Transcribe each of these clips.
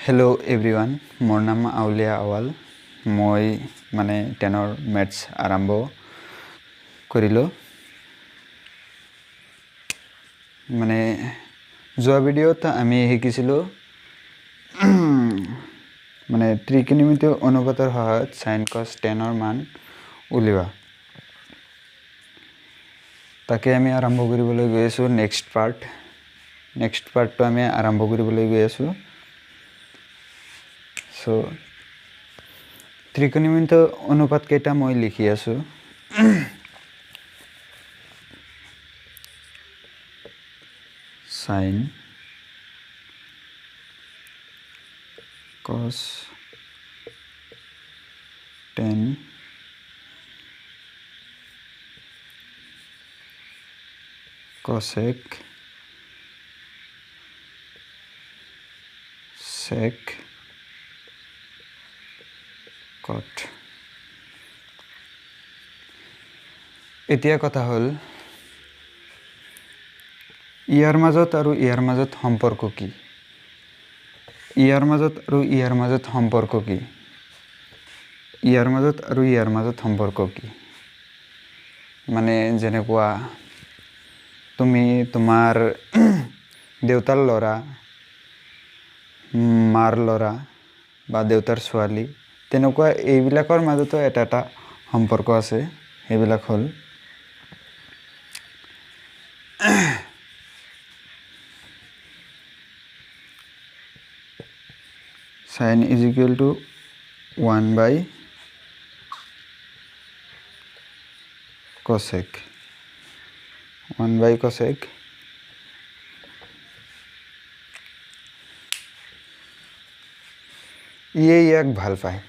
Hello everyone, মোৰ নাম আউলিয়া আৱাল মই মানে 10ৰ ম্যাথছ আৰম্ভ কৰিলো মানে যোৱা ভিডিঅ'ত আমি শিকিছিলো মানে ত্ৰিকোণমিতিয় অনুপাতৰ সহায়ত sin cos tan ৰ মান উলিওৱা তাকে আমি আৰম্ভ কৰিবলৈ গৈ আছো নেক্সট পাৰ্টটো আমি আৰম্ভ কৰিবলৈ গৈ আছো So, ত্রিকোণমিতিয় অনুপাত কেইটা মই লিখি আছো sin cos tan cosec sec cot এতিয়া কথা হল ইয়াৰ মাজত আৰু ইয়াৰ মাজত সম্পৰ্ক কি ইয়াৰ মাজত আৰু ইয়াৰ মাজত সম্পৰ্ক কি ইয়াৰ মাজত আৰু ইয়াৰ মাজত সম্পৰ্ক কি মানে যেনেকুৱা তুমি তোমাৰ দেউতাৰ ল'ৰা মাৰ ল'ৰা বা দেউতাৰ ছোৱালী তেনেকুৱা এইবিলাকৰ মাজতো এটা সম্পৰ্ক আছে এইবিলাক হল sin is equal to 1 by cosec 1 by cosec ইয়াক ভাল পায়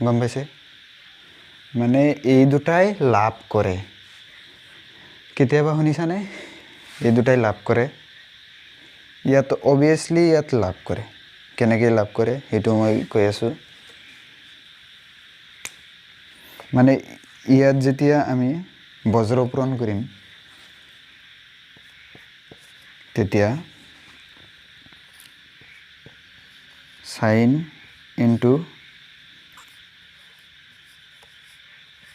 গম পাইছে মানে এই দুটাই লাভ কৰে কেতিয়াবা শুনিছানে এই দুটাই লাভ কৰে ইয়াত obviously ইয়াত লাভ কৰে কেনেকৈ লাভ কৰে হেতু মই কৈ আছো মানে ইয়াত যেতিয়া আমি বজ্ৰপূৰণ কৰিম তেতিয়া sin into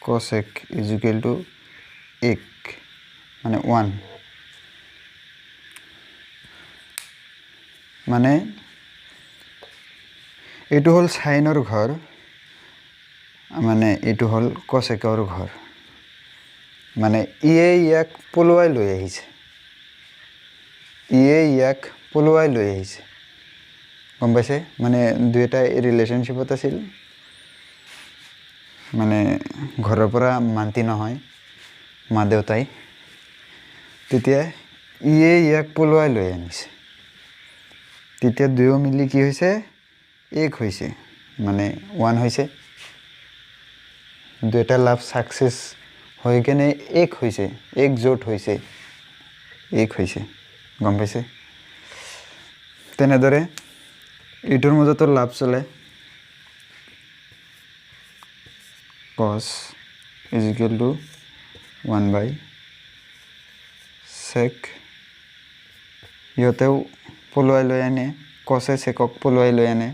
cosec is equal to 1 মানে 1 মানে এটো হল সাইনৰ ঘৰ মানে এটো হল cosecৰ ঘৰ মানে ইয়াক পলুৱাই লৈ আহিছে ইয়াক পলুৱাই লৈ আহিছে গম পাইছে মানে দুইটা ৰিলেশনশিপত আছিল মানে ঘৰৰ পৰা মান্তি নহয় মা দেউতাই তেতিয়া ইয়াক পলুৱাই লৈ আনিছে তেতিয়া দুয়ো মিলি কি হৈছে এক হৈছে মানে 1 হৈছে দুইটা লাভ সাকসেস হৈ কেনে এক হৈছে এক জোট হৈছে এক হৈছে গম পাইছে তেনেদৰে এটোৰ মাজতো লাভ চলে cos is equal to 1 by sec ইহতেও পলুৱাই লৈ আনে cos secক পলুৱাই লৈ আনে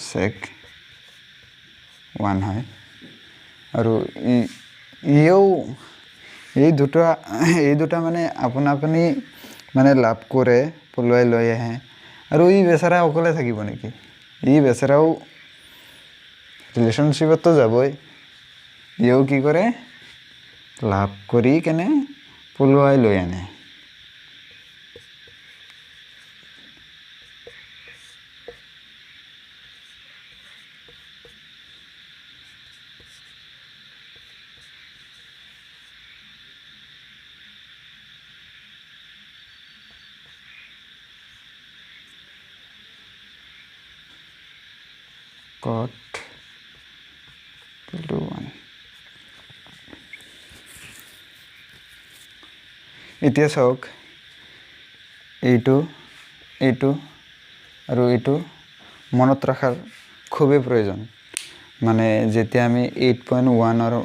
sec 1 হয় আৰু এই দুটা মানে আপুনি মানে লাভ কৰে পলুৱাই লৈ আহে আৰু এই বেচাৰা অকলে থাকিব নেকি এই বেচাৰাও ৰিলেশনশিপত যাবই ইও কি কৰে লাভ কৰি কেনে পলুৱাই লৈ আনে cot equal to 1 এতিয়া চাওক এইটো আৰু এইটো মনত ৰাখাৰ খুবেই প্ৰয়োজন মানে যেতিয়া আমি 8.1 ৰ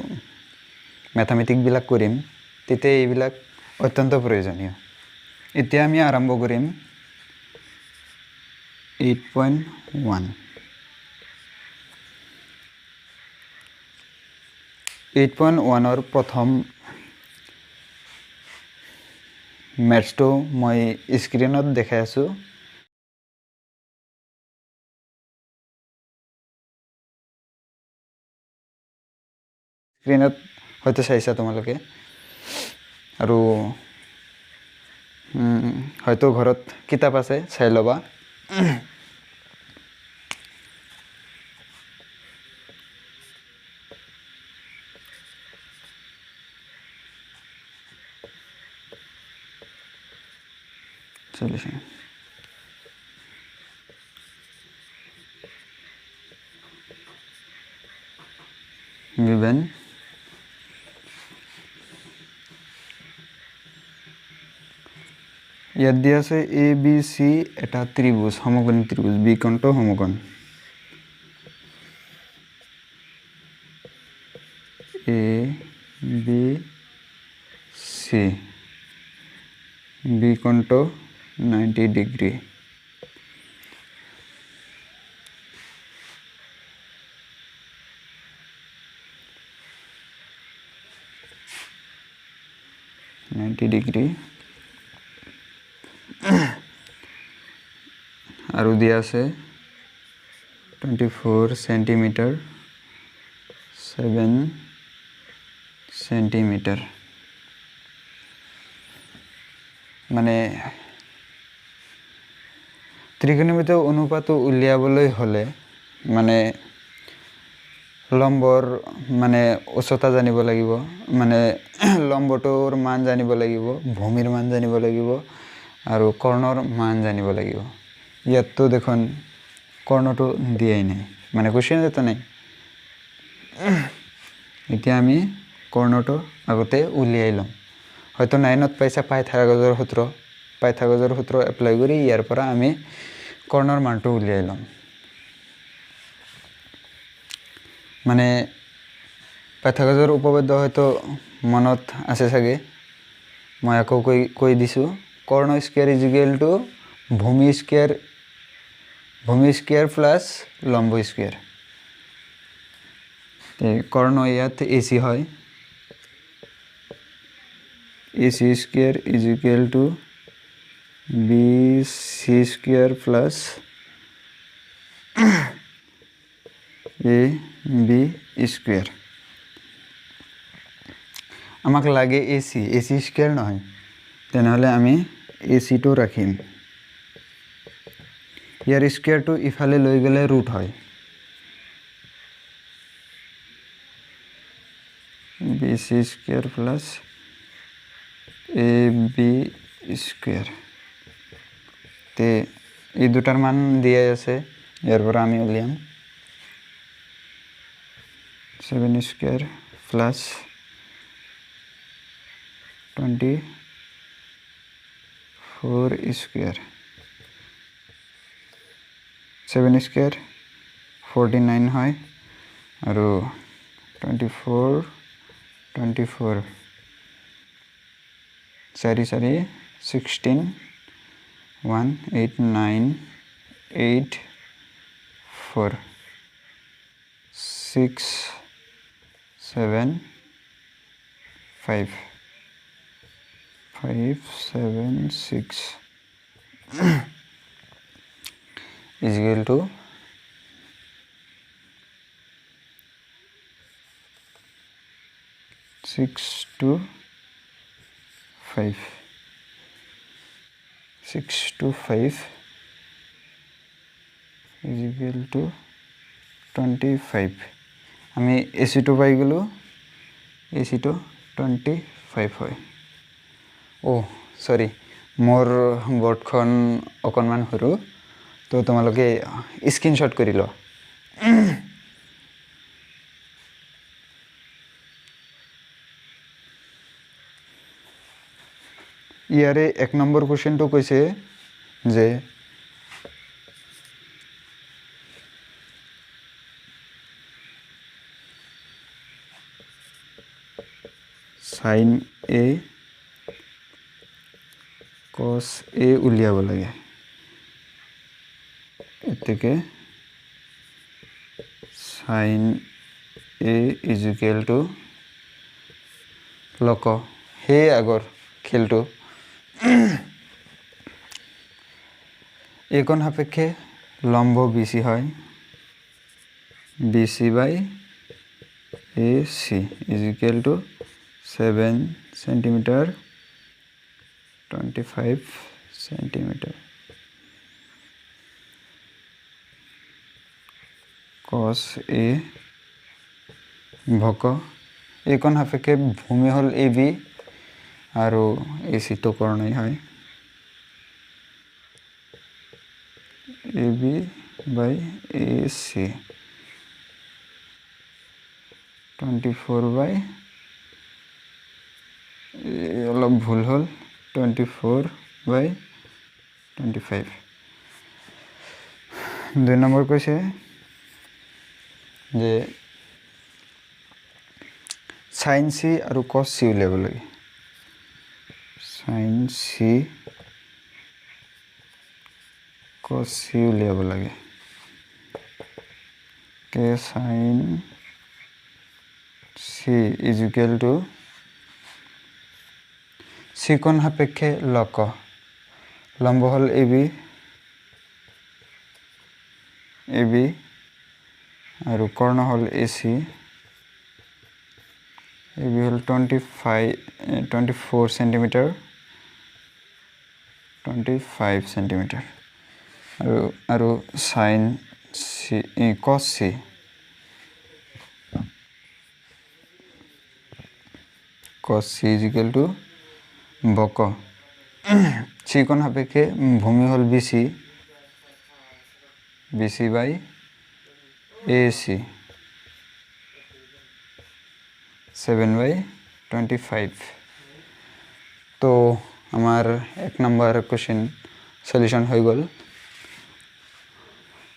ম্যাথমেটিক্স বিলাক কৰিম তেতিয়া এইবিলাক অত্যন্ত প্ৰয়োজনীয় এতিয়া আমি আৰম্ভ কৰিম 8.1 8.1 প্ৰথম মেথছটো মই স্ক্ৰীনত দেখাই আছো স্ক্ৰীনত হয়তো চাইছা তোমালোকে আৰু হয়তো ঘৰত কিতাপ আছে চাই ল'বা solution given ইয়াত দিয়া আছে এ বি সি এটা ত্ৰিভুজ সমকোণী ত্ৰিভুজ বিকোণটো সমকোণ এ বি সি বিকোণটো 90 ডিগ্ৰী আৰু দিয়া আছে 24 সেন্টিমিটাৰ 7 সেন্টিমিটাৰ মানে ত্ৰিকোণমিতিয় অনুপাতটো উলিয়াবলৈ হলে মানে লম্বৰ মানে উচ্চতা জানিব লাগিব মানে লম্বটোৰ মান জানিব লাগিব ভূমিৰ মান জানিব লাগিব আৰু কৰ্ণৰ মান জানিব লাগিব ইয়াততো দেখোন কৰ্ণটো দিয়াই নাই মানে কোৱেশ্চন এটা নাই এতিয়া আমি কৰ্ণটো আগতে উলিয়াই লম হয়তো 9ত পাইছা পাইথাগোৰাছৰ সূত্ৰ এপ্লাই কৰি ইয়াৰ পৰা আমি কৰ্ণৰ মানটো উলিয়াই লম মানে পাইথাগোৰাছৰ উপপাদ্য হয়তো মনত আছে চাগে মই আকৌ কৈ দিছো কৰ্ণ স্কয়াৰ = ভূমি স্কয়াৰ প্লাস লম্ব স্কয়াৰ কৰ্ণ ইয়াত AC হয় AC square = BC square plus AB square আমাক লাগে AC স্কয়াৰ নহয় তেনেহলে আমি AC টো ৰাখিম ইয়াৰ স্কয়াৰটো ইফালে লৈ গলে ৰুট হয় BC square plus AB square তে এই দুটাৰ মান দিয়া আছে ইয়াৰ পৰা আমি উলিয়াম 7 স্কয়াৰ প্লাস 24 স্কয়াৰ 7 স্কয়াৰ 49 হয় আৰু 24 4 16 1 8 9 8 4 6 7 5 7 6 is equal to 6 to 5 is equal to 25 আমি AC2 পাই গলো AC2 25 হয় সরি মোর বোর্ডখন অকণমান সৰু তো তোমালোকে স্ক্ৰিনশট কৰি ল ইয়াৰে 1 নম্বৰ কোৱেশ্চনটো কৈছে যে sin এ cos a উলিয়াব লাগে এতেকে sin a is equal to লক হে আগৰ খেলটো এইকণ সাপেক্ষে লম্ব BC হয় BC by AC is equal to 7 centimeter 25 centimeter cos A ভক এইকণ সাপেক্ষে ভূমি হল AB আৰু AC তো কৰণই হয় AB by AC 24 by অলপ ভুল হল 24 by 25 দুই নম্বৰ কৈছে যে sin C আৰু cos C উলিয়াব লাগে sin C cos C উলিয়াব লাগে কে sin C is equal to C কোণ সাপেক্ষে লক লম্ব হল AB আৰু কৰ্ণ হল AC AB হল 24 centimeter 25 centimeter আৰু sin C cos C is equal to বক C কোণ সাপেক্ষে ভূমি হল BC by AC 7 by 25 তো আমার 1 নম্বর কোশ্চেন সলিউশন হয়ে গেল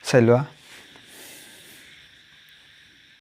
চাই লোৱা